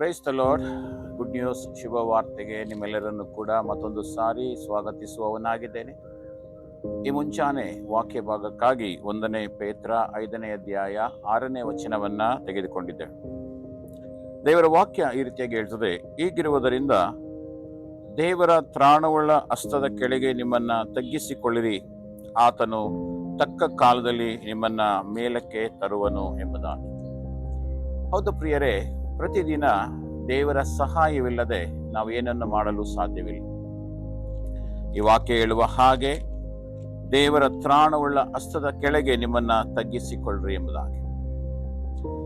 Price the Lord. Good news, ಶುಭ ವಾರ್ತೆಗೆ ನಿಮ್ಮೆಲ್ಲರನ್ನು ಕೂಡ ಮತ್ತೊಂದು ಸಾರಿ ಸ್ವಾಗತಿಸುವವನಾಗಿದ್ದೇನೆ. ಈ ಮುಂಚಾನೆ ವಾಕ್ಯ ಭಾಗಕ್ಕಾಗಿ 1 ಪೇತ್ರ 5ನೇ ಅಧ್ಯಾಯ 6ನೇ ವಚನವನ್ನ ತೆಗೆದುಕೊಂಡಿದ್ದೇವೆ. ದೇವರ ವಾಕ್ಯ ಈ ರೀತಿಯಾಗಿ ಹೇಳ್ತದೆ, ಹೀಗಿರುವುದರಿಂದ ದೇವರ ತ್ರಾಣವುಳ್ಳ ಹಸ್ತದ ಕೆಳಗೆ ನಿಮ್ಮನ್ನ ತಗ್ಗಿಸಿಕೊಳ್ಳಿರಿ, ಆತನು ತಕ್ಕ ಕಾಲದಲ್ಲಿ ನಿಮ್ಮನ್ನ ಮೇಲಕ್ಕೆ ತರುವನು ಎಂಬುದಾಗಿ. ಹೌದು ಪ್ರಿಯರೇ, ಪ್ರತಿದಿನ ದೇವರ ಸಹಾಯವಿಲ್ಲದೆ ನಾವು ಏನನ್ನು ಮಾಡಲು ಸಾಧ್ಯವಿಲ್ಲ. ಈ ವಾಕ್ಯ ಹೇಳುವ ಹಾಗೆ ದೇವರ ತ್ರಾಣವುಳ್ಳ ಹಸ್ತದ ಕೆಳಗೆ ನಿಮ್ಮನ್ನ ತಗ್ಗಿಸಿಕೊಳ್ಳ್ರಿ ಎಂಬುದಾಗಿ.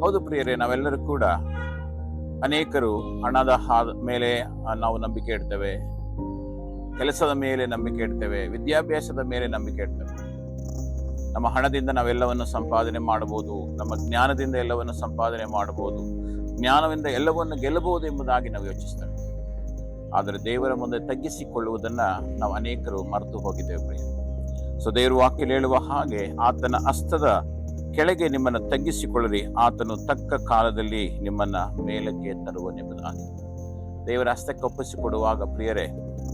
ಹೌದು ಪ್ರಿಯರೇ, ನಾವೆಲ್ಲರೂ ಕೂಡ ಅನೇಕರು ಹಣದ ಮೇಲೆ ನಾವು ನಂಬಿಕೆ ಇಡ್ತೇವೆ, ಕೆಲಸದ ಮೇಲೆ ನಂಬಿಕೆ ಇಡ್ತೇವೆ, ವಿದ್ಯಾಭ್ಯಾಸದ ಮೇಲೆ ನಂಬಿಕೆ ಇಡ್ತೇವೆ. ನಮ್ಮ ಹಣದಿಂದ ನಾವೆಲ್ಲವನ್ನು ಸಂಪಾದನೆ ಮಾಡಬಹುದು, ನಮ್ಮ ಜ್ಞಾನದಿಂದ ಎಲ್ಲವನ್ನು ಸಂಪಾದನೆ ಮಾಡಬಹುದು, ಜ್ಞಾನದಿಂದ ಎಲ್ಲವನ್ನು ಗೆಲ್ಲಬಹುದು ಎಂಬುದಾಗಿ ನಾವು ಯೋಚಿಸ್ತೇವೆ. ಆದರೆ ದೇವರ ಮುಂದೆ ತಗ್ಗಿಸಿಕೊಳ್ಳುವುದನ್ನ ನಾವು ಅನೇಕರು ಮರೆತು ಹೋಗಿದ್ದೇವೆ ಪ್ರಿಯ. ಸೊ ದೇವರು ವಾಕ್ಯ ಹೇಳುವ ಹಾಗೆ ಆತನ ಹಸ್ತದ ಕೆಳಗೆ ನಿಮ್ಮನ್ನು ತಗ್ಗಿಸಿಕೊಳ್ಳಿರಿ, ಆತನು ತಕ್ಕ ಕಾಲದಲ್ಲಿ ನಿಮ್ಮನ್ನ ಮೇಲಕ್ಕೆ ತರುವನೆಂಬುದಾಗಿ. ದೇವರ ಹಸ್ತಕ್ಕೆ ಒಪ್ಪಿಸಿಕೊಡುವಾಗ ಪ್ರಿಯರೇ,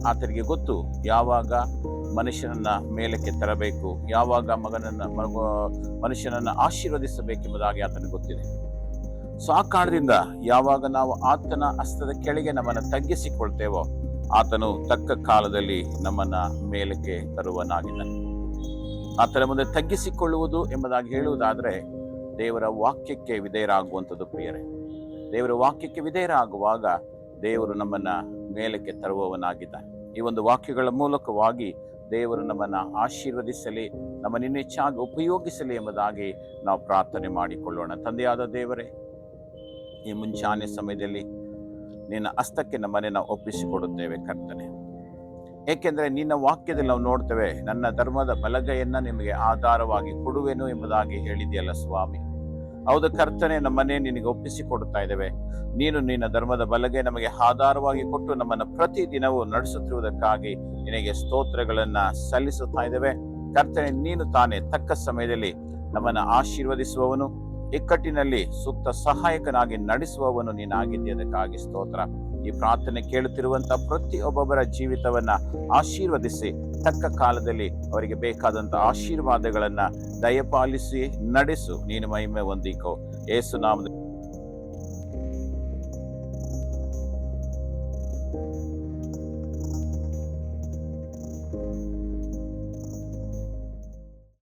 ಆತನಿಗೆ ಗೊತ್ತು ಯಾವಾಗ ಮನುಷ್ಯನನ್ನ ಮೇಲಕ್ಕೆ ತರಬೇಕು, ಯಾವಾಗ ಮನುಷ್ಯನನ್ನ ಆಶೀರ್ವದಿಸಬೇಕೆಂಬುದಾಗಿ ಆತನಿಗೆ ಗೊತ್ತಿದೆ. ಸೊ ಆ ಕಾರಣದಿಂದ ಯಾವಾಗ ನಾವು ಆತನ ಹಸ್ತದ ಕೆಳಗೆ ನಮ್ಮನ್ನು ತಗ್ಗಿಸಿಕೊಳ್ತೇವೋ, ಆತನು ತಕ್ಕ ಕಾಲದಲ್ಲಿ ನಮ್ಮನ್ನ ಮೇಲಕ್ಕೆ ತರುವನಾಗಿದ್ದಾನೆ. ಆತನ ಮುಂದೆ ತಗ್ಗಿಸಿಕೊಳ್ಳುವುದು ಎಂಬುದಾಗಿ ಹೇಳುವುದಾದ್ರೆ ದೇವರ ವಾಕ್ಯಕ್ಕೆ ವಿಧೇಯರಾಗುವಂಥದ್ದು ಪ್ರಿಯರೇ. ದೇವರ ವಾಕ್ಯಕ್ಕೆ ವಿಧೇಯರಾಗುವಾಗ ದೇವರು ನಮ್ಮನ್ನ ಮೇಲಕ್ಕೆ ತರುವವನಾಗಿದ್ದಾನೆ. ಈ ಒಂದು ವಾಕ್ಯಗಳ ಮೂಲಕವಾಗಿ ದೇವರು ನಮ್ಮನ್ನ ಆಶೀರ್ವದಿಸಲಿ, ನಮ್ಮನ್ನು ಹೆಚ್ಚಾಗಿ ಉಪಯೋಗಿಸಲಿ ಎಂಬುದಾಗಿ ನಾವು ಪ್ರಾರ್ಥನೆ ಮಾಡಿಕೊಳ್ಳೋಣ. ತಂದೆಯಾದ ದೇವರೇ, ಈ ಮುಂಚಾನೆ ಸಮಯದಲ್ಲಿ ನಿನ್ನ ಹಸ್ತಕ್ಕೆ ನಮ್ಮನ್ನೇ ನಾವು ಒಪ್ಪಿಸಿಕೊಡುತ್ತೇವೆ ಕರ್ತನೆ. ಏಕೆಂದರೆ ನಿನ್ನ ವಾಕ್ಯದಲ್ಲಿ ನಾವು ನೋಡ್ತೇವೆ, ನನ್ನ ಧರ್ಮದ ಬಲಗೈಯನ್ನ ನಿಮಗೆ ಆಧಾರವಾಗಿ ಕೊಡುವೆನು ಎಂಬುದಾಗಿ ಹೇಳಿದೆಯಲ್ಲ ಸ್ವಾಮಿ. ಹೌದು ಕರ್ತನೆ, ನಮ್ಮನ್ನೇ ನಿನಗೆ ಒಪ್ಪಿಸಿಕೊಡುತ್ತಾ ಇದ್ದೇವೆ. ನೀನು ನಿನ್ನ ಧರ್ಮದ ಬಲಗೈ ನಮಗೆ ಆಧಾರವಾಗಿ ಕೊಟ್ಟು ನಮ್ಮನ್ನು ಪ್ರತಿದಿನವೂ ನಡೆಸುತ್ತಿರುವುದಕ್ಕಾಗಿ ನಿನಗೆ ಸ್ತೋತ್ರಗಳನ್ನ ಸಲ್ಲಿಸುತ್ತಾ ಇದ್ದೇವೆ ಕರ್ತನೆ. ನೀನು ತಾನೇ ತಕ್ಕ ಸಮಯದಲ್ಲಿ ನಮ್ಮನ್ನು ಆಶೀರ್ವದಿಸುವವನು, ಇಕ್ಕಟ್ಟಿನಲ್ಲಿ ಸೂಕ್ತ ಸಹಾಯಕನಾಗಿ ನಡೆಸುವವನು ನೀನಾಗಿದ್ದೆ, ಅದಕ್ಕಾಗಿ ಸ್ತೋತ್ರ. ಈ ಪ್ರಾರ್ಥನೆ ಕೇಳುತ್ತಿರುವಂತಹ ಪ್ರತಿಯೊಬ್ಬೊಬ್ಬರ ಜೀವಿತವನ್ನ ಆಶೀರ್ವದಿಸಿ ತಕ್ಕ ಕಾಲದಲ್ಲಿ ಅವರಿಗೆ ಬೇಕಾದಂತ ಆಶೀರ್ವಾದಗಳನ್ನ ದಯಪಾಲಿಸಿ ನಡೆಸು. ನೀನು ಮಹಿಮೆ ಹೊಂದಿಕೋ. ಯೇಸು ನಾಮದಲ್ಲಿ